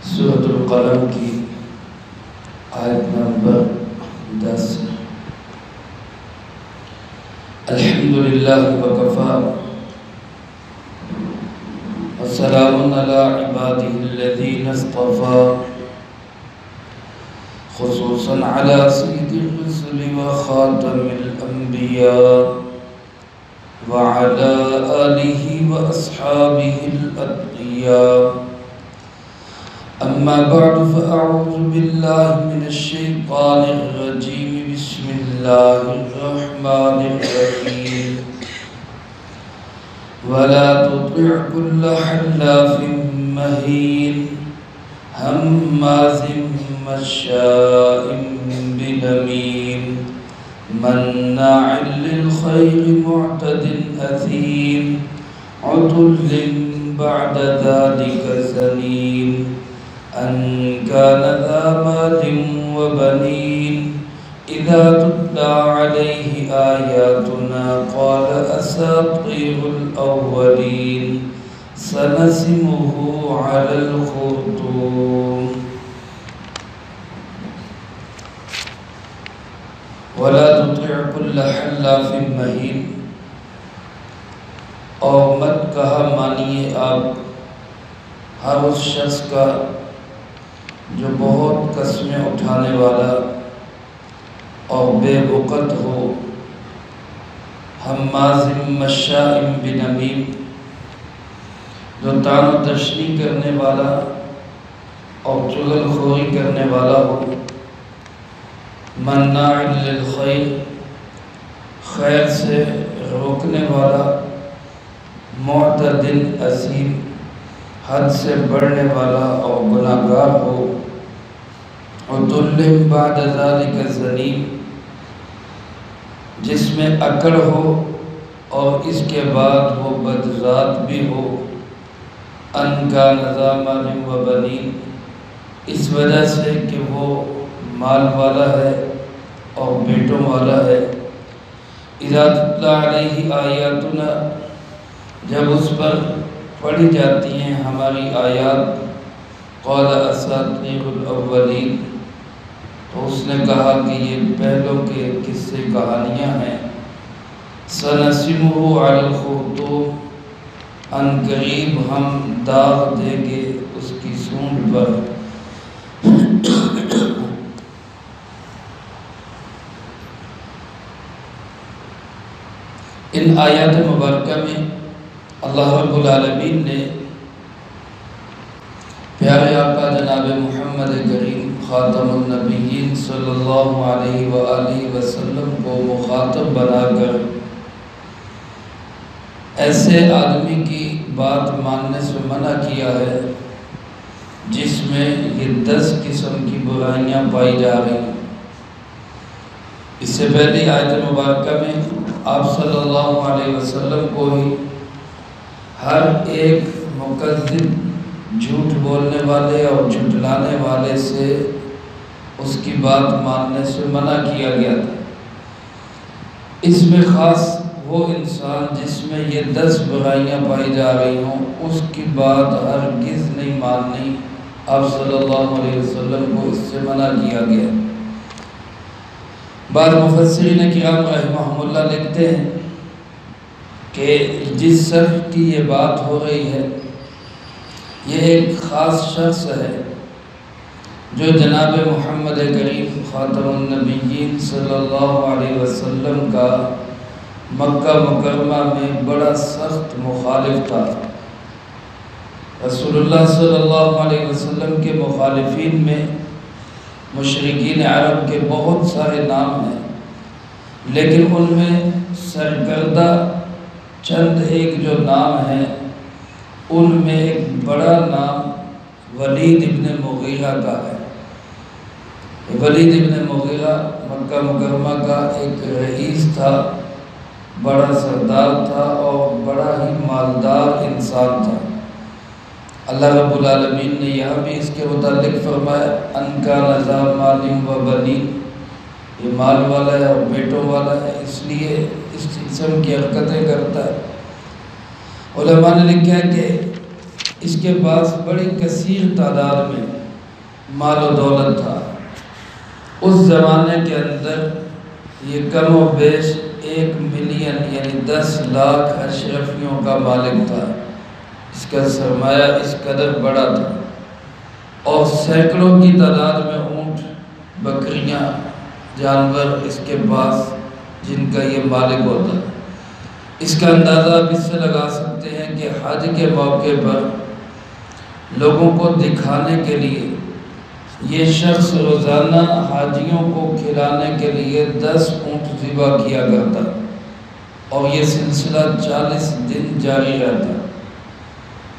سورۃ القلم کی آیت نمبر 10 الحمدللہ وکفی وسلام علی عبادہ الذین اصطفی خصوصا علی سید الرسل وخاتم الانبیاء وعلى آلہ واصحابہ الاتقیاء اما بعد فاعوذ باللہ من الشیطان الرجیم بسم اللہ الرحمن الرحیم ولا تطع كل حلاف مهين هماز مشاء بنميم مناع للخير معتد أثيم عتل بعد ذلك زنيم أن كان ذا مال وبنين إذا تتلى عليه آياتنا قال أساطير الأولين سنسمه على الخرطوم ولا تطع كل حلاف مهين اور مت کہا مانیے آپ ہر اس شخص کا جو بہت قسمیں اٹھانے والا اور بے وقت ہو، ہماز مشاء بنمیم جو طعن و تشنیع کرنے والا اور چغل خوری کرنے والا ہو، مناع للخیر خیر سے روکنے والا، معتد اثیم حد سے بڑھنے والا اور گناہگار ہو، عتل بعد ذلك زنیم جس میں اکڑ ہو اور اس کے بعد وہ بدذات بھی ہو، ان کان ذا مال و بنین اس وجہ سے کہ وہ مال والا ہے اور بیٹوں والا ہے، اذا تتلی علیہ آیاتنا جب اس پر پڑھی جاتی ہیں ہماری آیات، قال اساطیر الاولین تو اس نے کہا کہ یہ پہلوں کے قصے کہانیاں ہیں، سنسمہ علی الخرطوم ان قریب ہم داغ دیں گے اس کی سونڈ پر۔ ان آیات مبارکہ میں اللہ رب العالمین نے پیارے آقا جناب محمد کریم خاتم النبیین صلی اللہ علیہ وآلہ وسلم کو مخاطب بنا کر ایسے آدمی کی بات ماننے سے منع کیا ہے جس میں یہ 10 قسم کی برائیاں پائی جا رہی ہیں۔ اس سے پہلی آیت مبارکہ میں آپ صلی اللہ علیہ وسلم کو ہی ہر ایک مکذب جھوٹ بولنے والے اور جھٹلانے والے سے اس کی بات ماننے سے منع کیا گیا تھا۔ اس میں خاص وہ انسان جس میں یہ 10 برائیاں پائی جا رہی ہوں اس کی بات ہرگز نہیں ماننی، آپ صلی اللہ علیہ وسلم کو اس سے منع کیا گیا۔ بعض مفسرین کرام رحمہم اللہ لکھتے ہیں کہ جس شخص کی یہ بات ہو رہی ہے یہ ایک خاص شخص ہے جو جناب محمد کریم خاتم النبیین صلی اللہ علیہ وسلم کا مکہ مکرمہ میں بڑا سخت مخالف تھا۔ رسول اللہ صلی اللہ علیہ وسلم کے مخالفین میں مشرکین عرب کے بہت سارے نام ہیں، لیکن ان میں سرکردہ چند ایک جو نام ہیں ان میں ایک بڑا نام ولید ابن مغیرہ کا ہے۔ ولید ابن مغیرہ مکہ مکرمہ کا ایک رئیس تھا، بڑا سردار تھا اور بڑا ہی مالدار انسان تھا۔ اللہ رب العالمین نے یہاں بھی اس کے متعلق فرمایا ان کان ذا مال و بنین، یہ مال والا ہے اور بیٹوں والا ہے، اس لیے اس قسم کی حرکتیں کرتا ہے۔ علماء نے لکھا ہے کہ اس کے پاس بڑی کثیر تعداد میں مال و دولت تھا۔ اس زمانے کے اندر یہ کم و بیش 1 ملین یعنی 10 لاکھ اشرفیوں کا مالک تھا۔ اس کا سرمایہ اس قدر بڑا تھا، اور سینکڑوں کی تعداد میں اونٹ، بکریاں، جانور اس کے پاس جن کا یہ مالک ہوتا۔ اس کا اندازہ آپ اس سے لگا سکتے ہیں کہ حج کے موقع پر لوگوں کو دکھانے کے لیے یہ شخص روزانہ حاجیوں کو کھلانے کے لیے 10 اونٹ ذبح کیا کرتا، اور یہ سلسلہ 40 دن جاری رہتا۔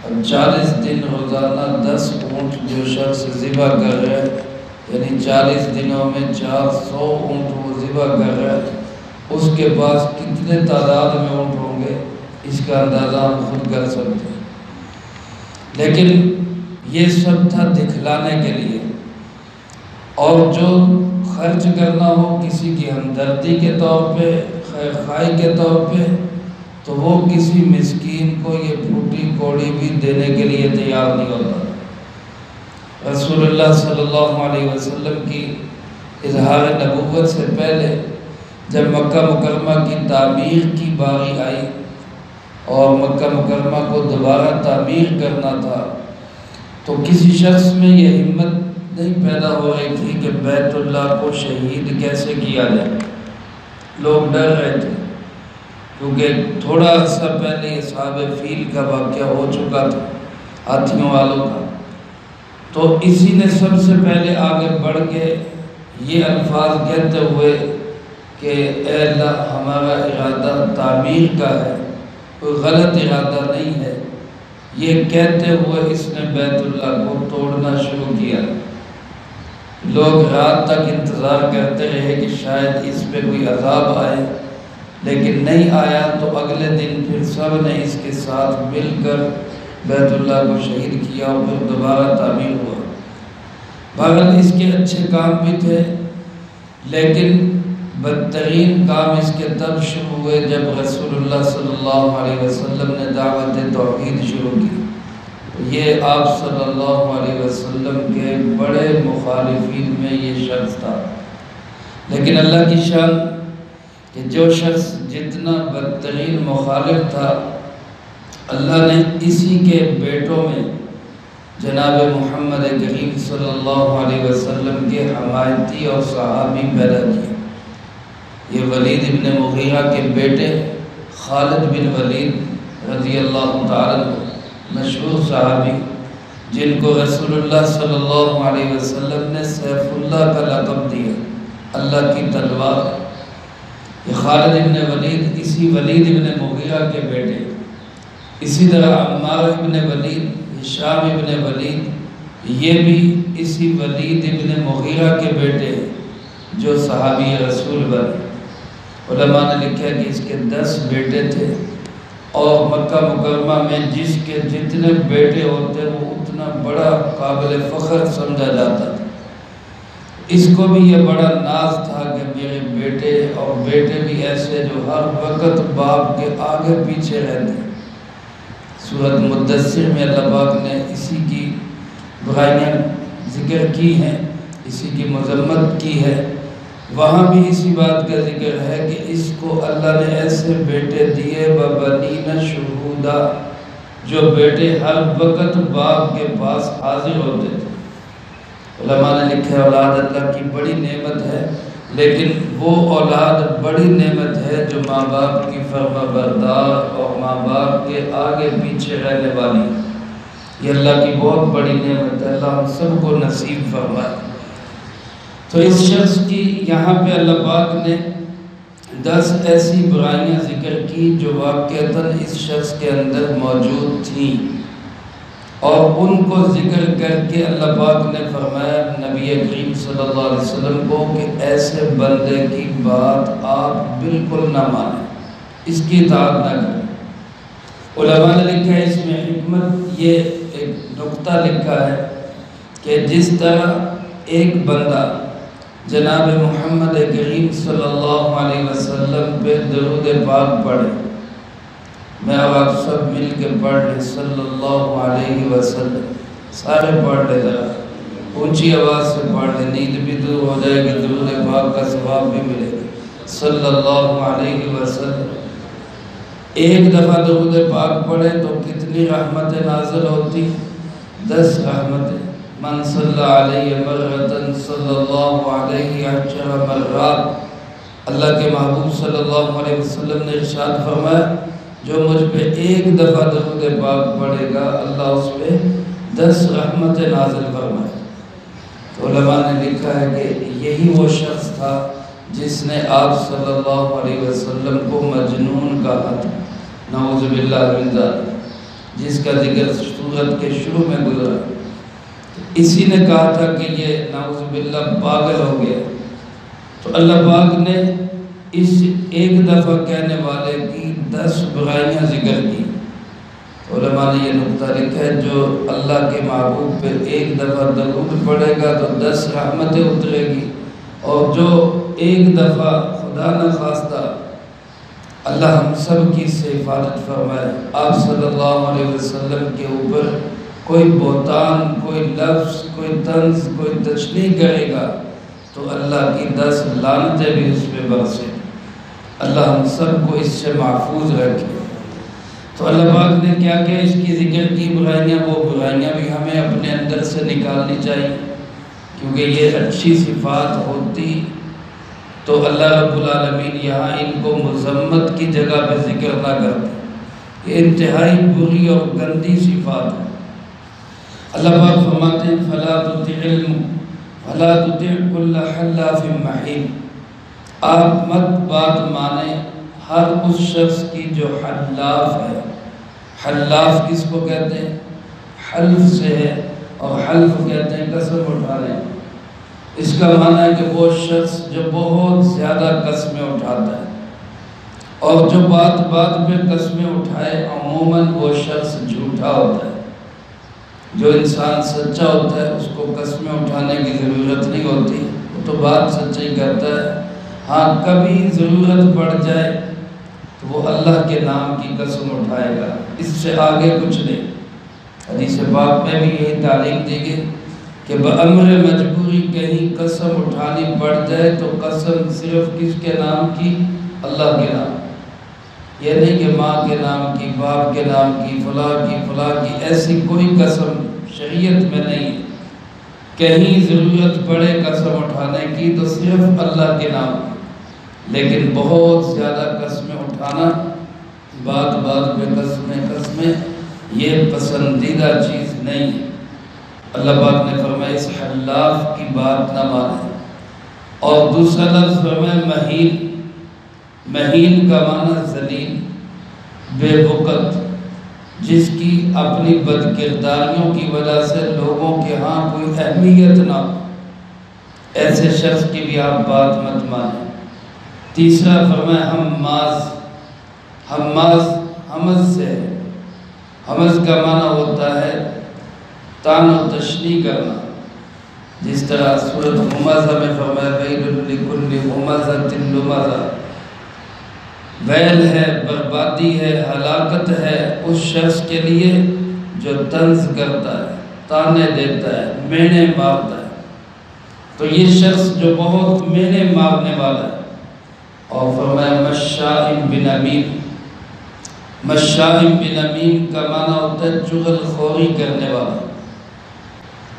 اب 40 دن روزانہ 10 اونٹ جو شخص ذبح کر رہے، یعنی 40 دنوں میں 400 اونٹ وہ ذبح کر رہے، اس کے پاس کتنے تعداد میں اونٹ ہوں گے اس کا اندازہ ہم خود کر سکتے ہیں۔ لیکن یہ سب تھا دکھلانے کے لیے، اور جو خرچ کرنا ہو کسی کی ہمدردی کے طور پہ، خیر خواہی کے طور پہ، تو وہ کسی مسکین کو یہ پھوٹی کوڑی بھی دینے کے لیے تیار نہیں ہوتا۔ رسول اللہ صلی اللہ علیہ وسلم کی اظہار نبوت سے پہلے جب مکہ مکرمہ کی تعمیر کی باری آئی اور مکہ مکرمہ کو دوبارہ تعمیر کرنا تھا، تو کسی شخص میں یہ ہمت نہیں پیدا ہو رہی تھی کہ بیت اللہ کو شہید کیسے کیا جائے۔ لوگ ڈر رہے تھے، کیونکہ تھوڑا عرصہ پہلے اصحاب فیل کا واقعہ ہو چکا تھا، ہاتھیوں والوں کا۔ تو اسی نے سب سے پہلے آگے بڑھ کے یہ الفاظ کہتے ہوئے کہ اے اللہ ہمارا ارادہ تعمیر کا ہے، کوئی غلط ارادہ نہیں ہے، یہ کہتے ہوئے اس نے بیت اللہ کو توڑنا شروع کیا۔ لوگ رات تک انتظار کرتے رہے کہ شاید اس پہ کوئی عذاب آئے، لیکن نہیں آیا۔ تو اگلے دن پھر سب نے اس کے ساتھ مل کر بیت اللہ کو شہید کیا، اور پھر دوبارہ تعمیر ہوا۔ بہرحال اس کے اچھے کام بھی تھے، لیکن بدترین کام اس کے تب شروع ہوئے جب رسول اللہ صلی اللہ علیہ وسلم نے دعوت توحید شروع کی۔ یہ آپ صلی اللہ علیہ وسلم کے بڑے مخالفین میں یہ شخص تھا، لیکن اللہ کی شان کہ جو شخص جتنا بدترین مخالف تھا، اللہ نے اسی کے بیٹوں میں جناب محمد کریم صلی اللہ علیہ وسلم کے حمایتی اور صحابی پیدا کیے۔ یہ ولید ابن مغیرہ کے بیٹے خالد بن ولید رضی اللہ تعالیٰ عنہ، مشہور صحابی جن کو رسول اللہ صلی اللہ علیہ وسلم نے سیف اللہ کا لقب دیا، اللہ کی تلوار۔ یہ خالد ابن ولید اسی ولید ابن مغیرہ کے بیٹے، اسی طرح عمار ابن ولید، ہشام ابن ولید، یہ بھی اسی ولید ابن مغیرہ کے بیٹے جو صحابی رسول بنے۔ علماء نے لکھا کہ اس کے 10 بیٹے تھے، اور مکہ مکرمہ میں جس کے جتنے بیٹے ہوتے وہ اتنا بڑا قابل فخر سمجھا جاتا تھا۔ اس کو بھی یہ بڑا ناز تھا کہ میرے بیٹے، اور بیٹے بھی ایسے جو ہر وقت باپ کے آگے پیچھے رہتے۔ سورۃ مدثر میں اللہ پاک نے اسی کی برائیاں ذکر کی ہیں، اسی کی مذمت کی ہے۔ وہاں بھی اسی بات کا ذکر ہے کہ اس کو اللہ نے ایسے بیٹے دیے ببنین شہودا، جو بیٹے ہر وقت باپ کے پاس حاضر ہوتے تھے۔ علماء نے لکھا اولاد اللہ کی بڑی نعمت ہے، لیکن وہ اولاد بڑی نعمت ہے جو ماں باپ کی فرما بردار اور ماں باپ کے آگے پیچھے رہنے والی۔ یہ اللہ کی بہت بڑی نعمت ہے، اللہ ہم سب کو نصیب فرمائے۔ تو اس شخص کی یہاں پہ اللہ پاک نے 10 ایسی برائیاں ذکر کی جو واقعتاً اس شخص کے اندر موجود تھیں، اور ان کو ذکر کر کے اللہ پاک نے فرمایا نبی کریم صلی اللہ علیہ وسلم کو کہ ایسے بندے کی بات آپ بالکل نہ مانیں، اس کی اطاعت نہ کریں۔ علماء نے لکھا ہے اس میں حکمت، یہ ایک نقطہ لکھا ہے کہ جس طرح ایک بندہ جناب محمد کریم صلی اللہ علیہ وسلم پہ درود پاک پڑھے، میں اب آپ سب مل کے پڑھ لیں صلی اللہ علیہ وسلم. سارے پڑھ لے ذرا اونچی آواز سے پڑھ لیں، نیند بھی دور ہو جائے گی، درود پاک کا ثواب بھی ملے گا. صلی اللہ علیہ وسلم. ایک دفعہ درود پاک پڑھے تو کتنی رحمتیں نازل ہوتی؟ 10 رحمتیں. من صلی علیہ مرتن صلی اللہ علیہ 10 مرات. اللہ کے محبوب صلی اللہ علیہ وسلم نے ارشاد فرمایا جو مجھ پہ ایک دفعہ درود پاک پڑھے گا اللہ اس پہ 10 رحمتیں نازل فرمائے. تو علماء نے لکھا ہے کہ یہی وہ شخص تھا جس نے آپ صلی اللہ علیہ وسلم کو مجنون کہا تھا، نعوذ باللہ من ذالک، جس کا ذکر سورت کے شروع میں گزرا. اسی نے کہا تھا کہ یہ نعوذ باللہ پاگل ہو گیا. تو اللہ پاک نے اس ایک دفعہ کہنے والے کی 10 برائیاں ذکر کی. علماء نے یہ نقطہ لکھا ہے جو اللہ کے محبوب پہ ایک دفعہ درود پڑھے گا تو 10 رحمتیں اترے گی، اور جو ایک دفعہ خدا نخواستہ اللہ ہم سب کی سے حفاظت فرمائے آپ صلی اللہ علیہ وسلم کے اوپر کوئی بہتان، کوئی لفظ، کوئی طنز، کوئی تشنیع کرے گا تو اللہ کی 10 لعنتیں بھی اس پہ برسیں. اللہ ہم سب کو اس سے محفوظ رکھے. تو اللہ پاک نے کیا کیا اس کی ذکر کی برائیاں، وہ برائیاں بھی ہمیں اپنے اندر سے نکالنی چاہیے، کیونکہ یہ اچھی صفات ہوتی تو اللہ رب العالمین یہاں ان کو مذمت کی جگہ پہ ذکر نہ کرتے. یہ انتہائی بری اور گندی صفات ہے. اللہ پاک فرماتے ہیں فلا تطع كل حلاف مہین. آپ مت بات مانیں ہر اس شخص کی جو حلاف ہے. حلاف کس کو کہتے ہیں؟ حلف سے ہے، اور حلف کہتے ہیں قسم اٹھانے. اس کا معنی ہے کہ وہ شخص جو بہت زیادہ قسمیں اٹھاتا ہے، اور جو بات پہ قسمیں اٹھائے عموماً وہ شخص جھوٹا ہوتا ہے. جو انسان سچا ہوتا ہے اس کو قسمیں اٹھانے کی ضرورت نہیں ہوتی، وہ تو بات سچی کرتا ہے. ہاں کبھی ضرورت پڑ جائے تو وہ اللہ کے نام کی قسم اٹھائے گا، اس سے آگے کچھ نہیں. حدیث پاک میں بھی یہی تعلیم دی گئی کہ بأمر مجبوری کہیں قسم اٹھانی پڑ جائے تو قسم صرف کس کے نام کی؟ اللہ کے نام. یہ نہیں کہ ماں کے نام کی، باپ کے نام کی، فلاں کی، ایسی کوئی قسم شریعت میں نہیں. کہیں ضرورت پڑے قسم اٹھانے کی تو صرف اللہ کے نام. لیکن بہت زیادہ قسمیں اٹھانا، بات پہ قسمیں یہ پسندیدہ چیز نہیں ہے. اللہ پاک نے فرمایا اس حلاف کی بات نہ مانے. اور دوسرا لفظ فرمایا مہین. مہین کا معنی ذلیل، بے وقت، جس کی اپنی بد کرداریوں کی وجہ سے لوگوں کے ہاں کوئی اہمیت نہ ہو، ایسے شخص کی بھی آپ بات مت مانیں. تیسرا فرمایا حماز حمز سے ہے. حمز کا معنی ہوتا ہے طعن و تشنیع کرنا. جس طرح سورۃ ہمزہ میں فرمایا ویل لکل ہمزۃ لمزہ، ویل ہے، بربادی ہے، ہلاکت ہے اس شخص کے لیے جو طنز کرتا ہے، طعنے دیتا ہے، مینے مارتا ہے. تو یہ شخص جو بہت مینے مارنے والا ہے. اور فرمایا مشاء بنمیم. مشاء بنمیم کا معنی ہوتا ہے چغل خوری کرنے والا.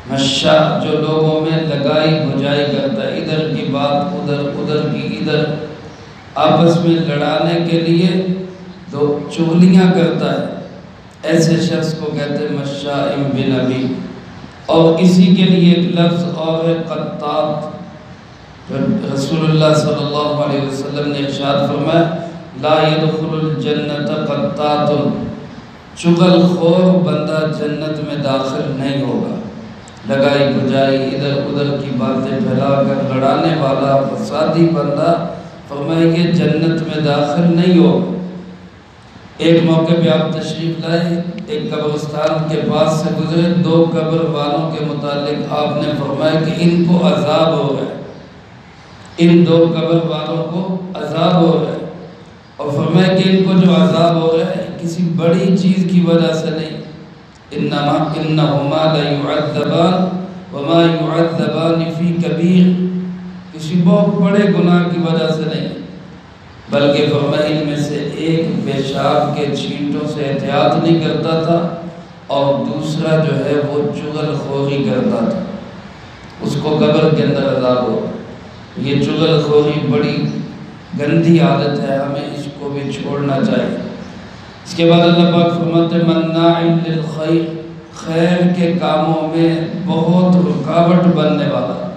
مشاء جو لوگوں میں لگائی بجائی کرتا ہے، ادھر کی بات ادھر کی ادھر، آپس میں لڑانے کے لیے جو چغلیاں کرتا ہے، ایسے شخص کو کہتے ہیں مشاء بنمیم. اور اسی کے لیے ایک لفظ اور ہے قطات. رسول اللہ صلی اللہ علیہ وسلم نے ارشاد فرمایا لا يدخل الجنت قطات. چغل خور بندہ جنت میں داخل نہیں ہوگا. لگائی بجائی ادھر ادھر کی باتیں پھیلا کر لڑانے والا فسادی بندہ فرمایا کہ جنت میں داخل نہیں ہوگا. ایک موقع پہ آپ تشریف لائے، ایک قبرستان کے پاس سے گزرے، 2 قبر والوں کے متعلق آپ نے فرمایا کہ ان کو عذاب ہو رہا ہے، ان 2 قبر والوں کو عذاب ہو رہا ہے. اور فرمایا کہ ان کو جو عذاب ہو رہا ہے کسی بڑی چیز کی وجہ سے نہیں. انہما لیعذبان وما یعذبان فی کبیر، کسی بہت بڑے گناہ کی وجہ سے نہیں، بلکہ فرمایا ان میں سے ایک پیشاب کے چھینٹوں سے احتیاط نہیں کرتا تھا اور دوسرا جو ہے وہ چغل خوری کرتا تھا، اس کو قبر کے اندر عذاب ہو. یہ چغل خوری بڑی گندی عادت ہے، ہمیں اس کو بھی چھوڑنا چاہیے. اس کے بعد اللہ پاک فرماتے ہیں مناع للخیر، خیر کے کاموں میں بہت رکاوٹ بننے والا.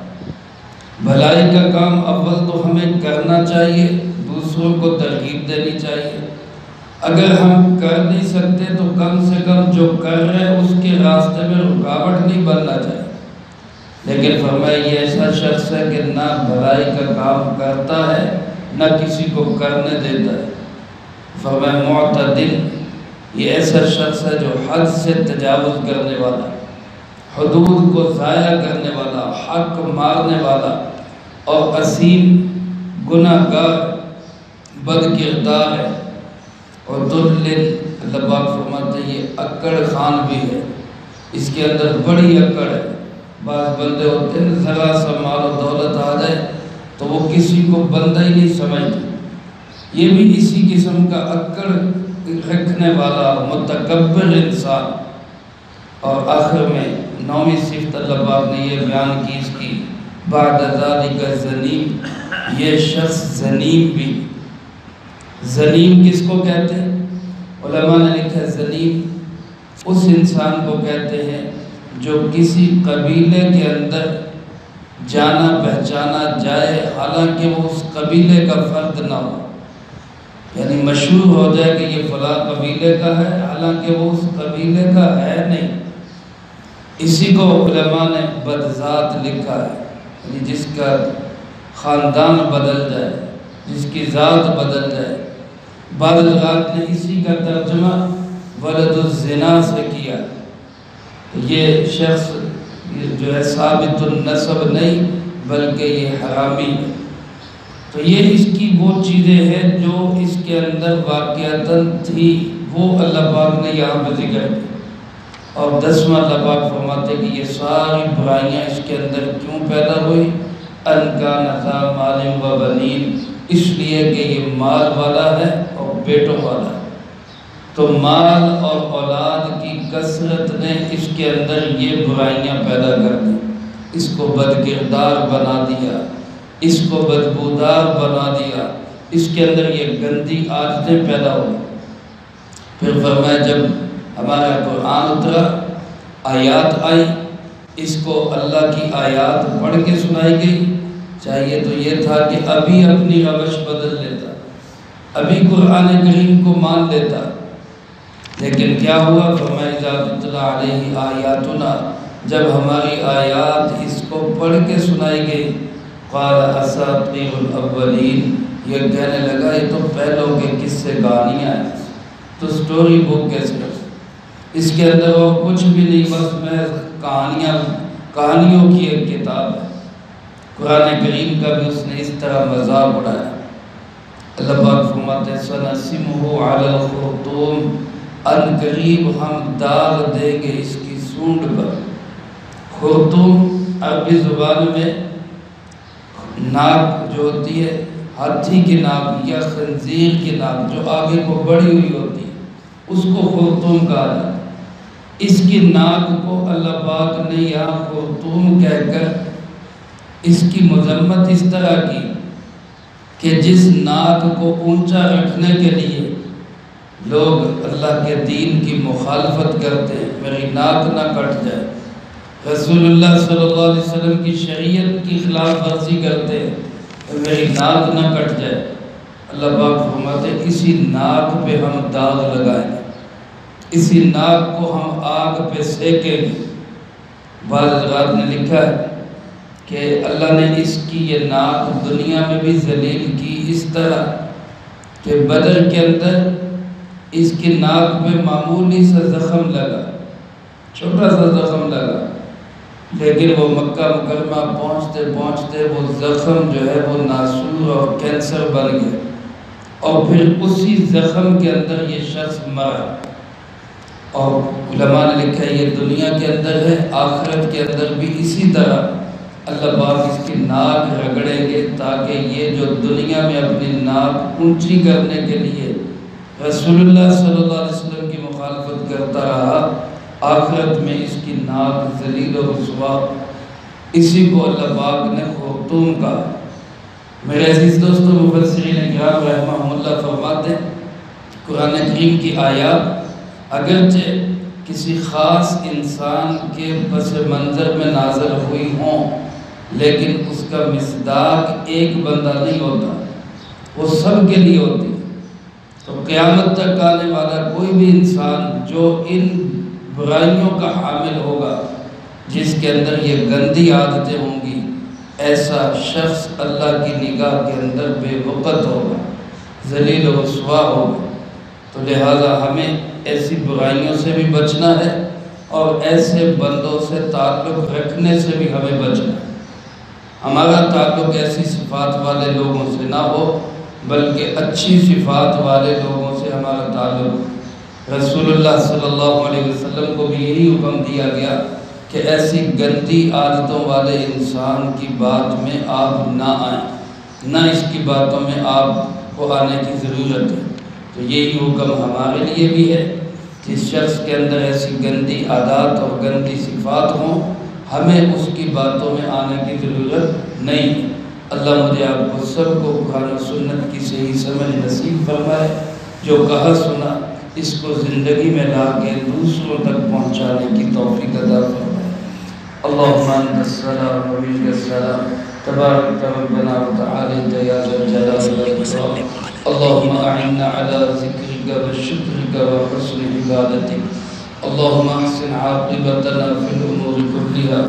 بھلائی کا کام اول تو ہمیں کرنا چاہیے، دوسروں کو ترغیب دینی چاہیے. اگر ہم کر نہیں سکتے تو کم سے کم جو کر رہے ہیں اس کے راستے میں رکاوٹ نہیں بننا چاہیے. لیکن فرمایا یہ ایسا شخص ہے کہ نہ بھلائی کا کام کرتا ہے نہ کسی کو کرنے دیتا ہے. فرمایا معتدل، یہ ایسا شخص ہے جو حد سے تجاوز کرنے والا، حدود کو ضائع کرنے والا، حق مارنے والا اور عصیم گناہ گار بد کردار ہے. اور دلل، اللہ پاک فرماتے ہیں یہ اکڑ خان بھی ہے، اس کے اندر بڑی اکڑ ہے. بعض بندے ہوتے ہیں ذرا سا مال و دولت آ جائے تو وہ کسی کو بندہ ہی نہیں سمجھتے. یہ بھی اسی قسم کا اکڑ رکھنے والا متکبر انسان. اور آخر میں 9ویں صفت اللہ پاک نے یہ بیان کی اس کی، بعد ذالک زنیم، یہ شخص زنیم بھی. زنیم کس کو کہتے ہیں؟ علماء نے لکھا زنیم اس انسان کو کہتے ہیں جو کسی قبیلے کے اندر جانا پہچانا جائے حالانکہ وہ اس قبیلے کا فرد نہ ہو. یعنی مشہور ہو جائے کہ یہ فلاں قبیلے کا ہے حالانکہ وہ اس قبیلے کا ہے نہیں. اسی کو علماء نے بدذات لکھا ہے، یعنی جس کا خاندان بدل جائے، جس کی ذات بدل جائے. بعض حضرات نے اسی کا ترجمہ ولد الزنا سے کیا. یہ شخص جو ہے ثابت النسب نہیں بلکہ یہ حرامی ہے. تو یہ اس کی وہ چیزیں ہیں جو اس کے اندر واقعتاً تھی، وہ اللہ پاک نے یہاں پہ ذکر کی. اور 10واں اللہ پاک فرماتے کہ یہ ساری برائیاں اس کے اندر کیوں پیدا ہوئی؟ ان کان ذا مال و بنین، اس لیے کہ یہ مال والا ہے اور بیٹوں والا ہے. تو مال اور اولاد کی کثرت نے اس کے اندر یہ برائیاں پیدا کر دی. اس کو بدکردار بنا دیا، اس کو بدبودار بنا دیا، اس کے اندر یہ گندی عادتیں پیدا ہوئی. پھر فرمایا جب ہمارا قرآن اترا، آیات آئی، اس کو اللہ کی آیات پڑھ کے سنائی گئی. چاہیے تو یہ تھا کہ ابھی اپنی روش بدل لیتا، ابھی قرآن کریم کو مان لیتا. لیکن کیا ہوا؟ فرمایا اذا تتلی علیہ آیاتنا، جب ہماری آیات اس کو پڑھ کے سنائی گئی، قال اساطیر الاولین، یہ کہنے لگا یہ تو پہلوں کے قصے کہانیاں ہیں، تو سٹوری بک کیسے کر، اس کے اندر وہ کچھ بھی نہیں، بس محض کہانیوں کی ایک کتاب ہے. قرآن کریم کا بھی اس نے اس طرح مذاق اڑایا. اللہ پاک فرماتے ہیں سنسمہ علی الخرطوم، ان قریب ہم داغ دیں گے اس کی سونڈ پر. خرطوم عربی زبان میں ناک جو ہوتی ہے، ہاتھی کی ناک یا خنزیر کی ناک جو آگے کو بڑی ہوئی ہوتی ہے، اس کو خرطوم کہا جاتا ہے. اس کی ناک کو اللہ پاک نے یہاں خرطوم کہہ کر اس کی مذمت اس طرح کی کہ جس ناک کو اونچا رکھنے کے لیے لوگ اللہ کے دین کی مخالفت کرتے ہیں، میری ناک نہ کٹ جائے، رسول اللہ صلی اللہ علیہ وسلم کی شریعت کی خلاف ورزی کرتے ہیں، میری ناک نہ کٹ جائے. اللہ پاک فرماتے ہیں اسی ناک پہ ہم داغ لگائیں گے، اسی ناک کو ہم آگ پہ سینکیں گے. بعض حضرات نے لکھا ہے کہ اللہ نے اس کی یہ ناک دنیا میں بھی ذلیل کی اس طرح کہ بدر کے اندر اس کی ناک پہ معمولی سا زخم لگا، چھوٹا سا زخم لگا، لیکن وہ مکہ مکرمہ پہنچتے پہنچتے وہ زخم جو ہے وہ ناسور اور کینسر بن گیا. اور پھر اسی زخم کے اندر یہ شخص مرا، اور علماء نے لکھا ہے یہ دنیا کے اندر ہے، آخرت کے اندر بھی اسی طرح اللہ پاک اس کی ناک رگڑیں گے، تاکہ یہ جو دنیا میں اپنی ناک اونچی کرنے کے لیے رسول اللہ صلی اللہ علیہ وسلم کی مخالفت کرتا رہا، آخرت میں اس کی ناک ذلیل و رسوا، اسی کو اللہ پاک نے خرطوم کہا۔ میرے عزیز دوستو، مفسرین کرام رحمہم اللہ فرماتے ہیں قرآن کریم کی آیات اگرچہ کسی خاص انسان کے پس منظر میں نازل ہوئی ہوں، لیکن اس کا مصداق ایک بندہ نہیں ہوتا، وہ سب کے لیے ہوتی ہے۔ تو قیامت تک آنے والا کوئی بھی انسان جو ان برائیوں کا حامل ہوگا، جس کے اندر یہ گندی عادتیں ہوں گی، ایسا شخص اللہ کی نگاہ کے اندر بے وقت ہوگا، ذلیل و رسوا ہوگا۔ تو لہٰذا ہمیں ایسی برائیوں سے بھی بچنا ہے، اور ایسے بندوں سے تعلق رکھنے سے بھی ہمیں بچنا ہے۔ ہمارا تعلق ایسی صفات والے لوگوں سے نہ ہو، بلکہ اچھی صفات والے لوگوں سے ہمارا تعلق۔ رسول اللہ صلی اللہ علیہ وسلم کو بھی یہی حکم دیا گیا کہ ایسی گندی عادتوں والے انسان کی بات میں آپ نہ آئیں، نہ اس کی باتوں میں آپ کو آنے کی ضرورت ہے۔ تو یہی حکم ہمارے لیے بھی ہے، جس شخص کے اندر ایسی گندی عادات اور گندی صفات ہوں، ہمیں اس کی باتوں میں آنے کی ضرورت نہیں ہے۔ اللہ مجھے آپ کو سب کو قرآن و سنت کی صحیح سمجھ نصیب فرمائے، جو کہا سنا اس کو زندگی میں لا کے دوسروں تک پہنچانے کی توفیق عطا فرمائے۔ اللہم انت السلام و منک السلام، تبارک ربنا و تعالی یا ذا الجلال والاکرام۔ اللہم اعنا علی ذکرک و شکرک و حسن عبادتک۔ اللہم احسن عاقبتنا فی الامور کلها